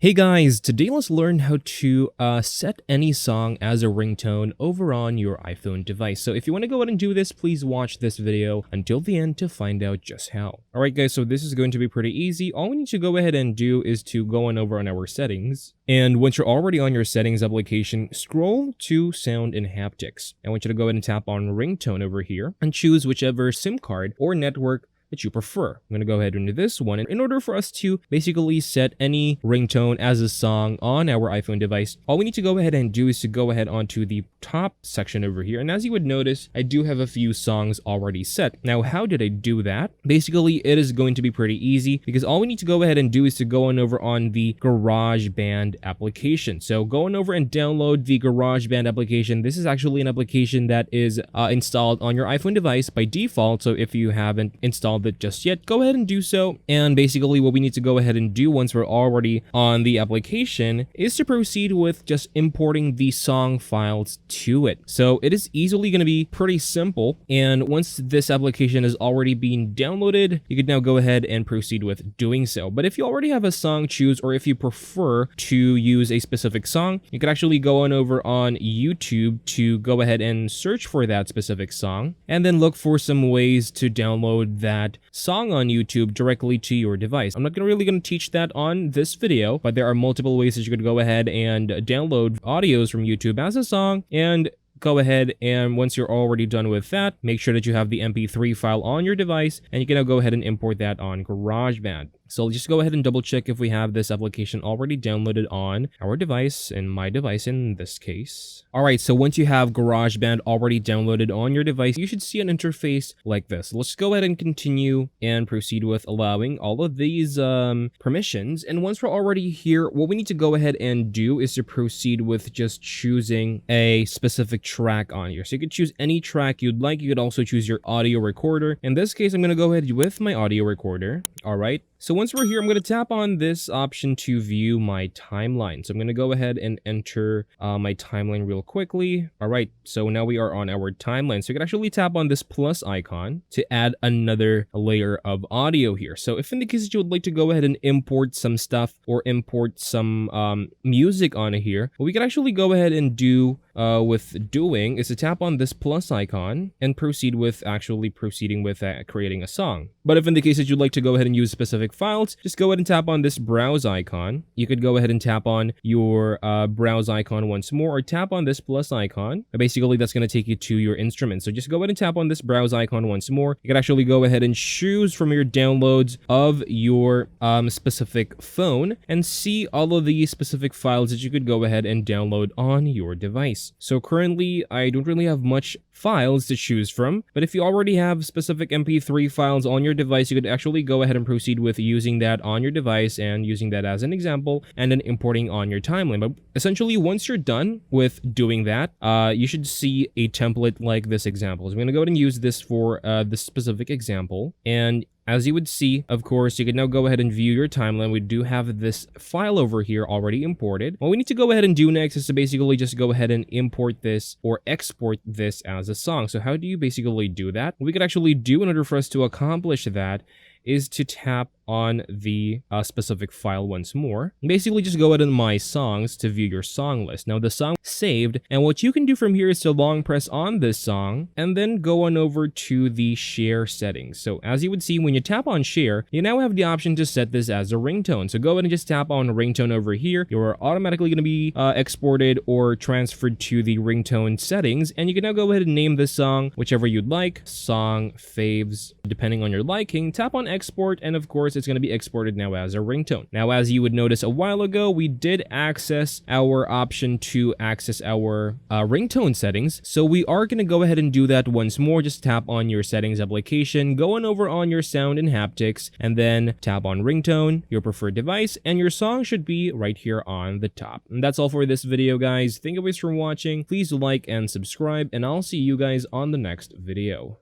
Hey guys, today let's learn how to set any song as a ringtone over on your iPhone device. So if you want to go ahead and do this, please watch this video until the end to find out just how. Alright guys, so this is going to be pretty easy. All we need to go ahead and do is to go on over on our settings. And once you're already on your settings application, scroll to sound and haptics. I want you to go ahead and tap on ringtone over here and choose whichever SIM card or network that you prefer. I'm going to go ahead and do this one. And in order for us to basically set any ringtone as a song on our iPhone device, all we need to go ahead and do is to go ahead onto the top section over here. And as you would notice, I do have a few songs already set. Now, how did I do that? Basically, it is going to be pretty easy because all we need to go ahead and do is to go on over on the GarageBand application. So go on over and download the GarageBand application. This is actually an application that is installed on your iPhone device by default. So if you haven't installed it just yet, go ahead and do so. And basically what we need to go ahead and do once we're already on the application is to proceed with just importing the song files to it. So it is easily going to be pretty simple. And once this application is already being downloaded, you can now go ahead and proceed with doing so. But if you already have a song choose, or if you prefer to use a specific song, you could actually go on over on YouTube to go ahead and search for that specific song and then look for some ways to download that song on YouTube directly to your device. I'm not really going to teach that on this video, but there are multiple ways that you could go ahead and download audios from YouTube as a song. And go ahead and once you're already done with that, make sure that you have the MP3 file on your device and you can now go ahead and import that on GarageBand. So just go ahead and double check if we have this application already downloaded on our device, and my device in this case. Alright, so once you have GarageBand already downloaded on your device, you should see an interface like this. Let's go ahead and continue and proceed with allowing all of these permissions. And once we're already here, what we need to go ahead and do is to proceed with just choosing a specific track on here. So you could choose any track you'd like. You could also choose your audio recorder. In this case, I'm going to go ahead with my audio recorder. Alright. So once we're here, I'm going to tap on this option to view my timeline. So I'm going to go ahead and enter my timeline real quickly. All right, so now we are on our timeline. So you can actually tap on this plus icon to add another layer of audio here. So if in the case that you would like to go ahead and import some stuff or import some music on here, what we can actually go ahead and do is to tap on this plus icon and proceeding with creating a song. But if in the case that you'd like to go ahead and use specific files, just go ahead and tap on this browse icon. You could go ahead and tap on your browse icon once more, or tap on this plus icon. Basically, that's going to take you to your instrument. So just go ahead and tap on this browse icon once more. You can actually go ahead and choose from your downloads of your specific phone and see all of the specific files that you could go ahead and download on your device. So currently, I don't really have much files to choose from, but if you already have specific MP3 files on your device, you could actually go ahead and proceed with using that on your device and using that as an example and then importing on your timeline. But essentially, once you're done with doing that, you should see a template like this example. So I'm going to go ahead and use this for this specific example. And as you would see, of course, you can now go ahead and view your timeline. We do have this file over here already imported. What we need to go ahead and do next is to basically just go ahead and import this or export this as a song. So how do you basically do that? What we could actually do in order for us to accomplish that is to tap on the specific file once more. Basically, just go ahead in My Songs to view your song list. Now, the song saved, and what you can do from here is to long press on this song and then go on over to the share settings. So as you would see, when you tap on share, you now have the option to set this as a ringtone. So go ahead and just tap on ringtone over here. You're automatically going to be exported or transferred to the ringtone settings, and you can now go ahead and name this song whichever you'd like. Song faves, depending on your liking. Tap on export, and of course it's going to be exported now as a ringtone. Now, as you would notice a while ago, we did access our option to access our ringtone settings, so we are going to go ahead and do that once more. Just tap on your settings application, go on over on your sound and haptics, and then tap on ringtone, your preferred device, and your song should be right here on the top. And that's all for this video, guys. Thank you guys for watching. Please like and subscribe, and I'll see you guys on the next video.